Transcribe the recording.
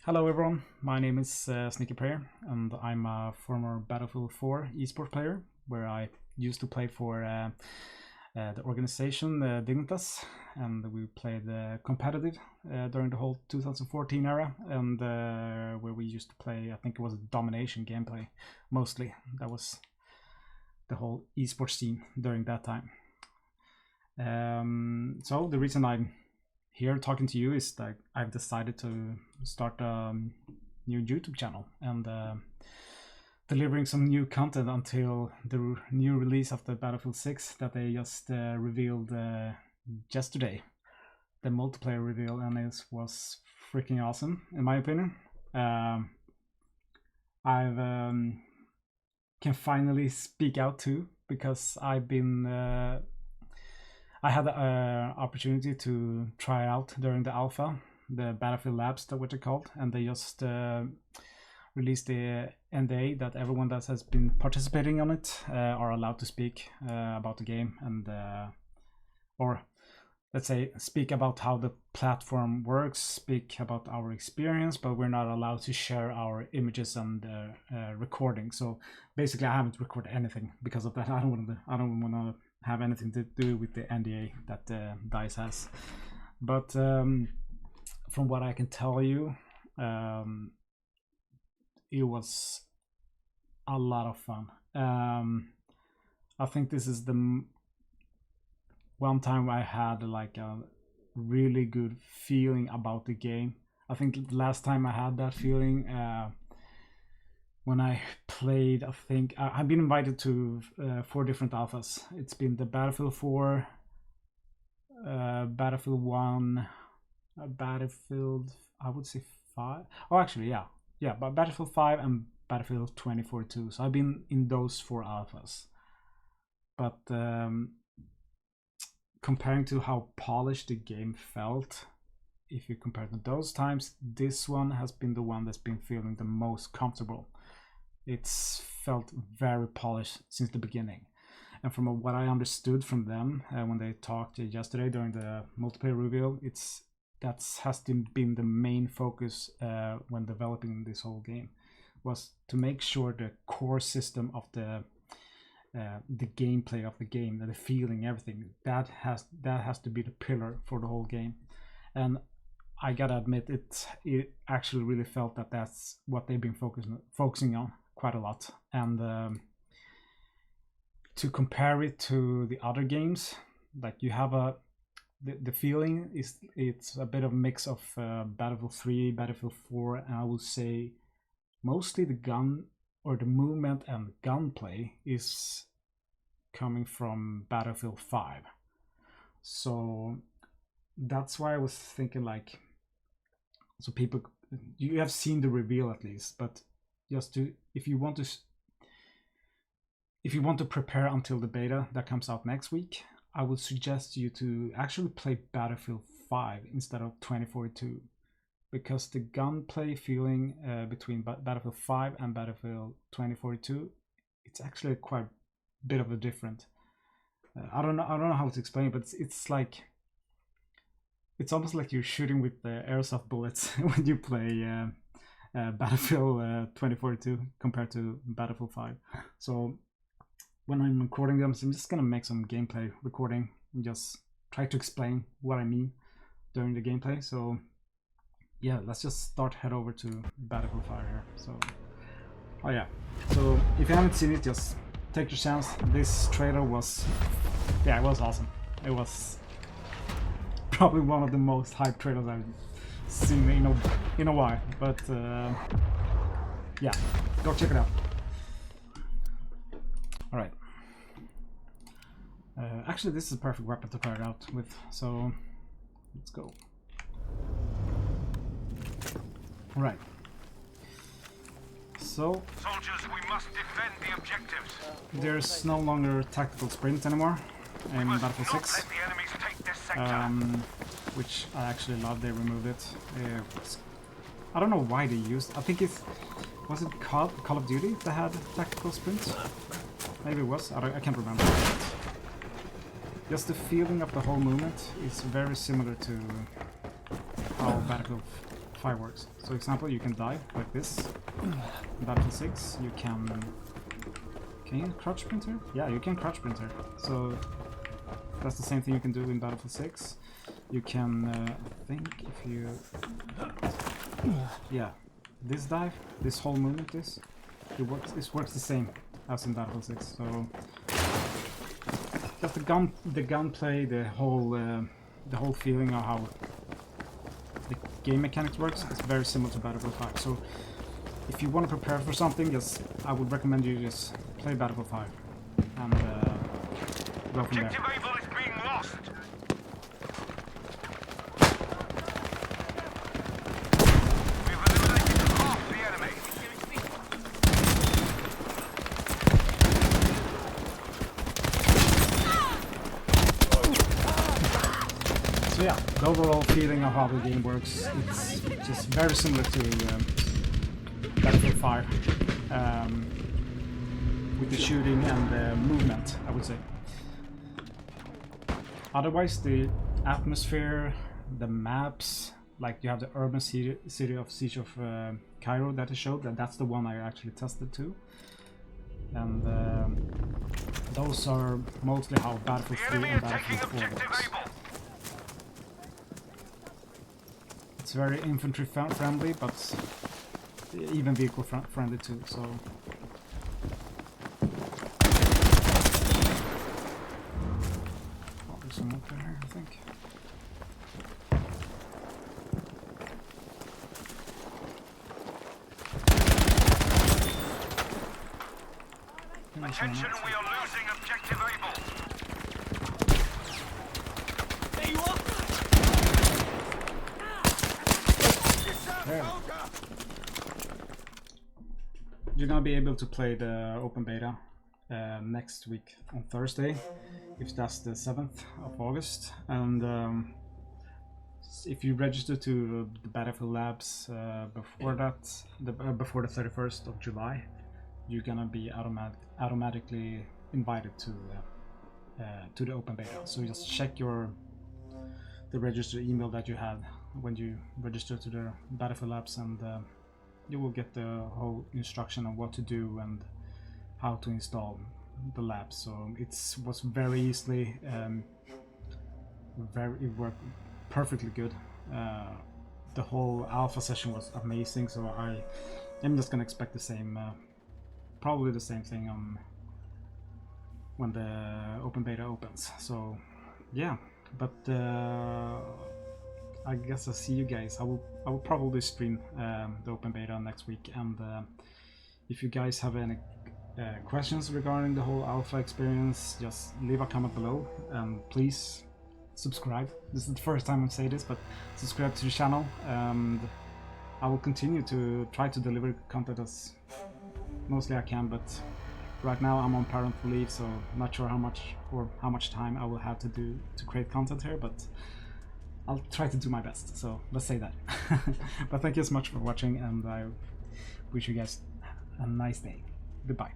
Hello everyone, my name is Sneakyprayer and I'm a former Battlefield 4 esports player where I used to play for the organization Dignitas, and we played competitive during the whole 2014 era, and where we used to play, I think it was domination gameplay mostly. That was the whole esports scene during that time. So the reason I'm here talking to you is that I've decided to start a new YouTube channel and delivering some new content until the new release of the Battlefield 6 that they just revealed yesterday. The multiplayer reveal, and it was freaking awesome in my opinion. I've can finally speak out too, because I've been I had the opportunity to try out during the alpha, the Battlefield Labs, that what they're called, and they just released the NDA that everyone that has been participating on it are allowed to speak about the game, and or let's say speak about how the platform works, speak about our experience, but we're not allowed to share our images and recording. So basically, I haven't recorded anything because of that. I don't want to have anything to do with the NDA that DICE has. But from what I can tell you, it was a lot of fun. I think this is the one time I had like a really good feeling about the game. I think last time I had that feeling when I played, I think I've been invited to 4 different alphas. It's been the Battlefield 4, Battlefield 1, Battlefield, I would say 5. Oh, actually, yeah, but Battlefield 5 and Battlefield 2042. So I've been in those 4 alphas. But comparing to how polished the game felt, if you compare to those times, this one has been the one that's been feeling the most comfortable. It's felt very polished since the beginning, and from what I understood from them when they talked yesterday during the multiplayer reveal, that has been the main focus when developing this whole game, was to make sure the core system of the gameplay of the game, the feeling, everything that has to be the pillar for the whole game. And I gotta admit, it actually really felt that that's what they've been focusing on quite a lot. And to compare it to the other games, like you have the feeling it's a bit of a mix of Battlefield 3, Battlefield 4, and I would say mostly the gun or the movement and gunplay is coming from Battlefield 5. So that's why I was thinking, like, so people, you have seen the reveal at least, but just to, if you want to prepare until the beta that comes out next week, I would suggest you to actually play Battlefield 5 instead of 2042, because the gunplay feeling between Battlefield 5 and Battlefield 2042, it's actually quite a bit of a different. I don't know how to explain it, but it's like, it's almost like you're shooting with the airsoft bullets when you play Battlefield 2042 compared to Battlefield 5. So when I'm recording them, so I'm just gonna make some gameplay recording and just try to explain what I mean during the gameplay. So yeah, let's just head over to Battlefield 5 here. So, oh yeah, so if you haven't seen it, just take your chance. This trailer was, yeah, it was awesome. It was probably one of the most hyped trailers I've seen in a while. But yeah, go check it out. All right. Actually, this is a perfect weapon to fire out with. So let's go. All right. So soldiers, we must defend the objectives. There's no longer tactical sprint anymore in Battlefield 6, which I actually love. They removed it. I don't know why they used. I think was it Call of Duty that had tactical sprints? Maybe it was. I can't remember. Just the feeling of the whole movement is very similar to how Battlefield fireworks. So example, you can dive like this. In Battlefield 6, you can you crouch sprint here? Yeah, you can crouch sprint here. So that's the same thing you can do in Battlefield 6. You can, I think if you... Yeah, this dive, this whole movement, this works the same as in Battlefield 6. So just the gunplay, the whole feeling of how the game mechanics works is very similar to Battlefield 5. So if you want to prepare for something, I would recommend you just play Battlefield 5 and go from there. Objective Able is being lost. We've eliminated half the enemy. So yeah, the overall feeling of how the game works, it's just very similar to Battlefield 5, with the shooting and the movement, I would say. Otherwise, the atmosphere, the maps, like you have the urban city of Siege of Cairo that is showed, that's the one I actually tested too. And those are mostly how Battlefield 3 and Battlefield 4 works. It's very infantry friendly, but even vehicle friendly too, so... Oh, there's some up there, I think. Attention, we are losing Objective Able. There you are! There. You're gonna be able to play the open beta next week on Thursday, if that's the 7th of August. And if you register to the Battlefield Labs before that, before the 31st of July, you're gonna be automatically invited to the open beta. So you just check the registered email that you had when you register to the Battlefield Labs, and you will get the whole instruction on what to do and how to install the lab. So it was very easily, it worked perfectly good. The whole alpha session was amazing, so I am just gonna expect the same, probably the same thing when the open beta opens. So yeah, but I guess I'll see you guys. I will probably stream the open beta next week, and if you guys have any questions regarding the whole alpha experience, just leave a comment below, and please subscribe. This is the first time I say this, but subscribe to the channel, and I will continue to try to deliver content as mostly I can, but right now I'm on parental leave, so I'm not sure how much time I will have to create content here, but I'll try to do my best, so let's say that. But thank you so much for watching, and I wish you guys a nice day. Goodbye.